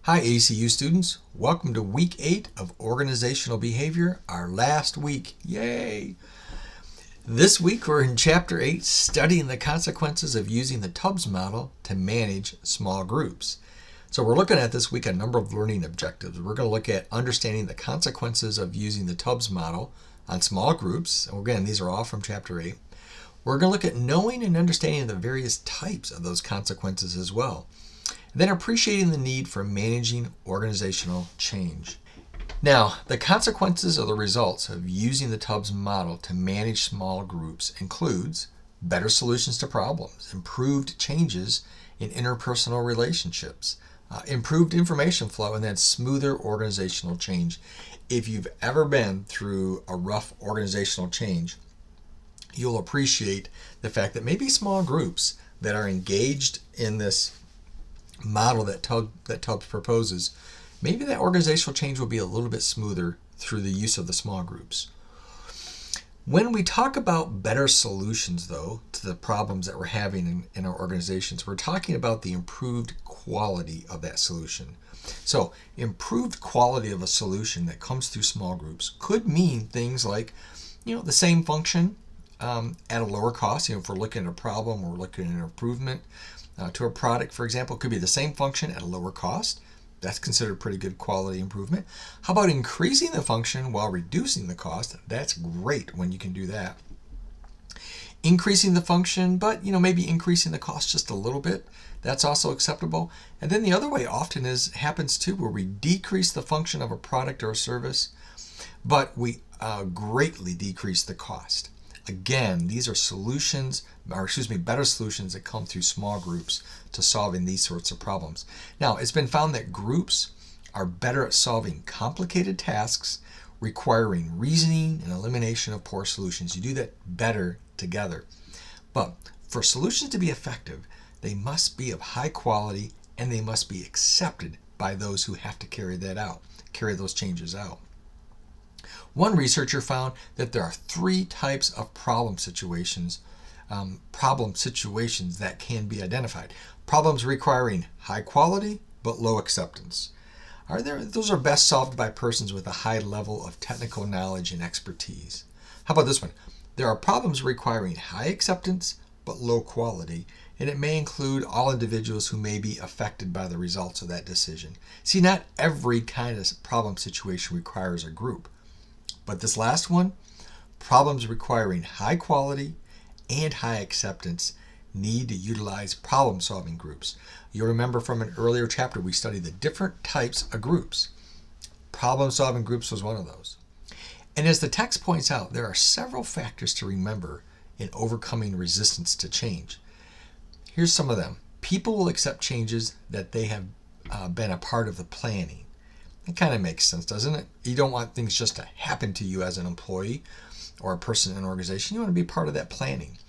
Hi ACU students, welcome to week 8 of organizational behavior, our last week. Yay! This week we're in chapter 8, studying the consequences of using the Tubbs model to manage small groups. So we're looking at this week a number of learning objectives. We're going to look at understanding the consequences of using the Tubbs model on small groups. And again, these are all from chapter 8. We're going to look at knowing and understanding the various types of those consequences as well. Then appreciating the need for managing organizational change. Now, the consequences or the results of using the Tubbs model to manage small groups includes better solutions to problems, improved changes in interpersonal relationships, improved information flow, and then smoother organizational change. If you've ever been through a rough organizational change, you'll appreciate the fact that maybe small groups that are engaged in this model that Tubbs proposes, maybe that organizational change will be a little bit smoother through the use of the small groups. When we talk about better solutions, though, to the problems that we're having in our organizations, we're talking about the improved quality of that solution. So, improved quality of a solution that comes through small groups could mean things like, the same function at a lower cost. If we're looking at a problem or we're looking at an improvement to a product, for example, it could be the same function at a lower cost. That's considered pretty good quality improvement. How about increasing the function while reducing the cost? That's great when you can do that. Increasing the function, but maybe increasing the cost just a little bit. That's also acceptable. And then the other way often happens too, where we decrease the function of a product or a service, but we greatly decrease the cost. Again, these are better solutions that come through small groups to solving these sorts of problems. Now, it's been found that groups are better at solving complicated tasks requiring reasoning and elimination of poor solutions. You do that better together. But for solutions to be effective, they must be of high quality and they must be accepted by those who have to carry those changes out. One researcher found that there are 3 types of problem situations that can be identified. Problems requiring high quality but low acceptance. Those are best solved by persons with a high level of technical knowledge and expertise. How about this one? There are problems requiring high acceptance but low quality, and it may include all individuals who may be affected by the results of that decision. See, not every kind of problem situation requires a group. But this last one, problems requiring high quality and high acceptance need to utilize problem-solving groups. You'll remember from an earlier chapter we studied the different types of groups. Problem-solving groups was one of those. And as the text points out, there are several factors to remember in overcoming resistance to change. Here's some of them. People will accept changes that they have been a part of the planning. It kind of makes sense, doesn't it? You don't want things just to happen to you as an employee or a person in an organization. You want to be part of that planning.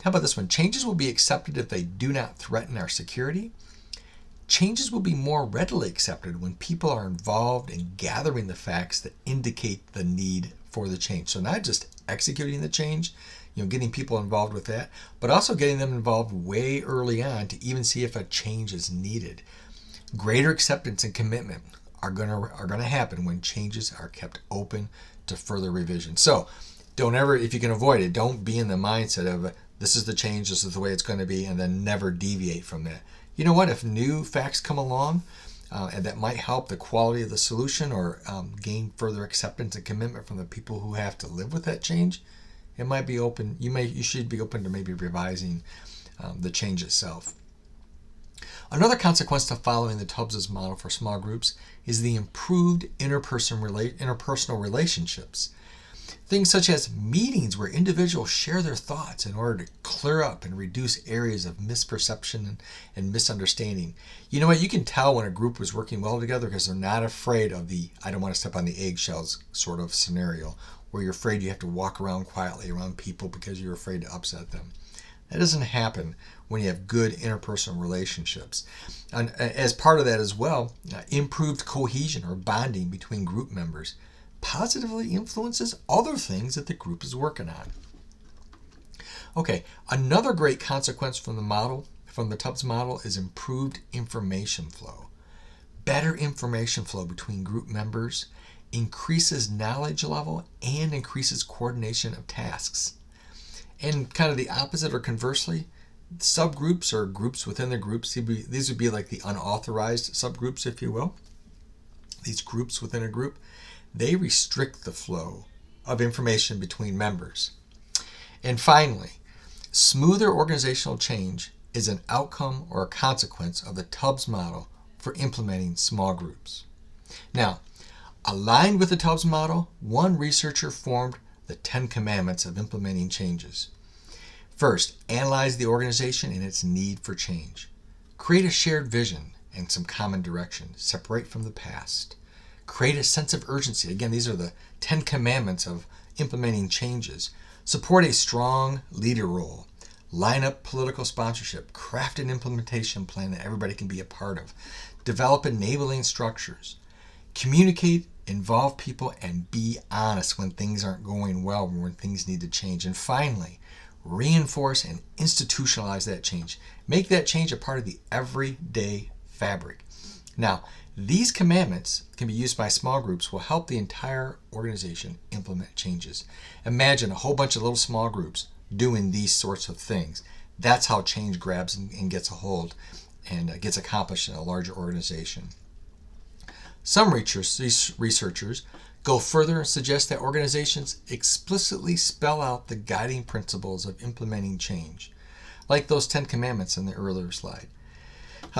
How about this one? Changes will be accepted if they do not threaten our security. Changes will be more readily accepted when people are involved in gathering the facts that indicate the need for the change. So not just executing the change, getting people involved with that, but also getting them involved way early on to even see if a change is needed. Greater acceptance and commitment are going to happen when changes are kept open to further revision. So don't ever, if you can avoid it, don't be in the mindset of this is the change, this is the way it's going to be, and then never deviate from that. You know what? If new facts come along and that might help the quality of the solution or gain further acceptance and commitment from the people who have to live with that change, it might be open. You should be open to maybe revising the change itself. Another consequence to following the Tubbs model for small groups is the improved interpersonal relationships. Things such as meetings where individuals share their thoughts in order to clear up and reduce areas of misperception and misunderstanding. You know what? You can tell when a group was working well together because they're not afraid of the I don't want to step on the eggshells sort of scenario where you're afraid you have to walk around quietly around people because you're afraid to upset them. That doesn't happen when you have good interpersonal relationships. And as part of that as well, improved cohesion or bonding between group members positively influences other things that the group is working on. Okay, another great consequence from the Tubbs model is improved information flow. better information flow between group members, increases knowledge level, and increases coordination of tasks. And kind of the opposite, or conversely, subgroups or groups within the groups, these would be like the unauthorized subgroups, if you will. These groups within a group, they restrict the flow of information between members. And finally, smoother organizational change is an outcome or a consequence of the Tubbs model for implementing small groups. Now, aligned with the Tubbs model, one researcher formed the 10 commandments of implementing changes. First, analyze the organization and its need for change. Create a shared vision and some common direction. Separate from the past. Create a sense of urgency. Again, these are the 10 commandments of implementing changes. Support a strong leader role. Line up political sponsorship. Craft an implementation plan that everybody can be a part of. Develop enabling structures. Communicate, involve people, and be honest when things aren't going well, when things need to change. And finally, reinforce and institutionalize that change. Make that change a part of the everyday fabric. Now, these commandments can be used by small groups, will help the entire organization implement changes. Imagine a whole bunch of little small groups doing these sorts of things. That's how change grabs and gets a hold and gets accomplished in a larger organization. Some researchers go further and suggest that organizations explicitly spell out the guiding principles of implementing change, like those 10 commandments in the earlier slide.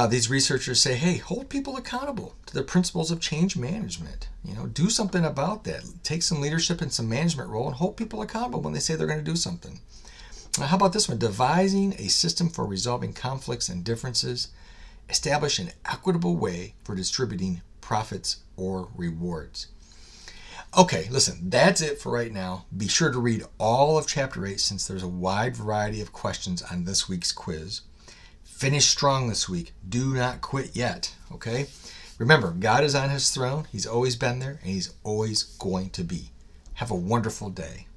These researchers say, hey, hold people accountable to the principles of change management. Do something about that. Take some leadership and some management role and hold people accountable when they say they're going to do something. How about this one? Devising a system for resolving conflicts and differences. Establish an equitable way for distributing profits or rewards. Okay, listen, that's it for right now. Be sure to read all of Chapter 8 since there's a wide variety of questions on this week's quiz. Finish strong this week. Do not quit yet, okay? Remember, God is on his throne. He's always been there, and he's always going to be. Have a wonderful day.